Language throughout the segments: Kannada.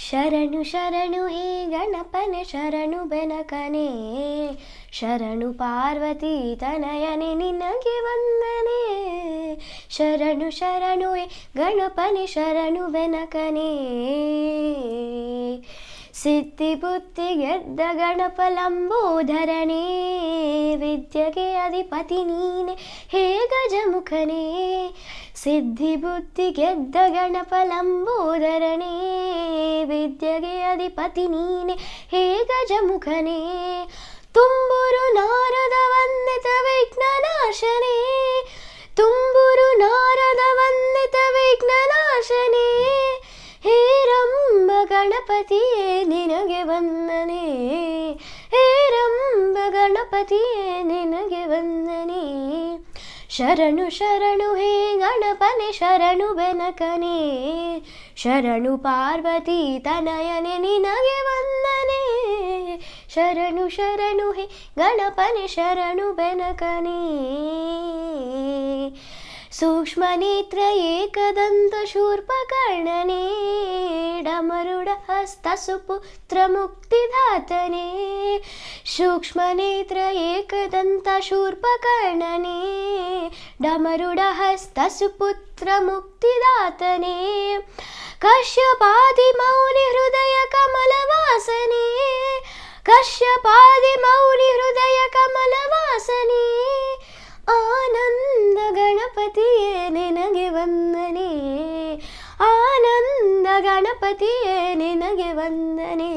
ಶರಣು ಶರಣು ಹೇ ಗಣಪನೆ ಶರಣು ಬೆನಕನೇ, ಶರಣು ಪಾರ್ವತಿ ತನಯನೆ ನಿನಗೆ ವಂದನೆ. ಶರಣು ಶರಣು ಹೇ ಗಣಪನೆ ಶರಣು ಬೆನಕನೇ, ಸಿದ್ಧಿ ಬುದ್ಧಿ ಗೆದ್ದ ಗಣಪ ಲಂಬೋದರನೇ, ವಿದ್ಯೆಗೆ ಅಧಿಪತಿ ನೀನೆ ಹೇ ಗಜಮುಖನೇ. ಸಿದ್ಧಿ ಬುದ್ಧಿ ಗೆದ್ದ ಗಣಪ ಲಂಬೋದರನೇ, ವಿದ್ಯೆಗೆ ಅಧಿಪತಿ ನೀನೆ ಹೇ ಗಜಮುಖನೇ. ತುಂಬುರು ನಾರದ ವಂದಿತ ವಿಘ್ನನಾಶನೇ, ತುಂಬುರು ನಾರದ ವಂದಿತ ವಿಘ್ನನಾಶನೇ. ಹೇ ರಂಬ ಗಣಪತಿಯೇ ನಿನಗೆ ವಂದನೆ, ಹೇ ರಂಬ ಗಣಪತಿಯೇ ನಿನಗೆ ವಂದನೆ. ಶರಣು ಶರಣು ಹೇ ಗಣಪನೆ ಶರಣು ಬೆನಕನೇ, ಶರಣು ಪಾರ್ವತಿ ತನಯನೆ ನಿನಗೆ ವಂದನೆ. ಶರಣು ಶರಣು ಹೇ ಗಣಪನೆ ಶರಣು ಬೆನಕನೇ. ಸೂಕ್ಷ್ಮ ನೇತ್ರ ಏಕದಂತ ಶೂರ್ಪಕರ್ಣನೇ, ಡಮರುಡ ಹಸ್ತ ಸುಪುತ್ರ ಮುಕ್ತಿದಾತನೇ. ಸೂಕ್ಷ್ಮ ನೇತ್ರ ಏಕದಂತ ಶೂರ್ಪಕರ್ಣನೇ, ಡಮರುಡ ಹಸ್ತ ಸುಪುತ್ರ ಮುಕ್ತಿದಾತನೇ. ಕಶ್ಯಪಾದಿ ಮೌನಿ ಹೃದಯ ಕಮಲವಾಸನೇ, ಕಶ್ಯಪಾದಿ ಮೌನಿ ಹೃದಯ ಕಮಲವಾಸನೇ. ಆನಂದ ಗಣಪತಿಯೇ ನಿನಗೆ ವಂದನೆ, ಆನಂದ ಗಣಪತಿಯೇ ನಿನಗೆ ವಂದನೆ.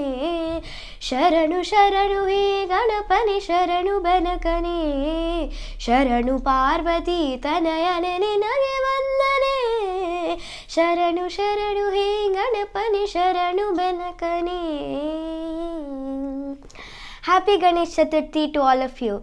ಶರಣು ಶರಣು ಹೇ ಗಣಪನೆ ಶರಣು ಬೆನಕನೇ, ಶರಣು ಪಾರ್ವತಿ ತನಯನೆ ನಿನಗೆ ವಂದನೆ. ಶರಣು ಶರಣು ಹೇ ಗಣಪನೆ ಶರಣು ಬೆನಕನೇ. Happy Ganesh Chaturthi to all of you.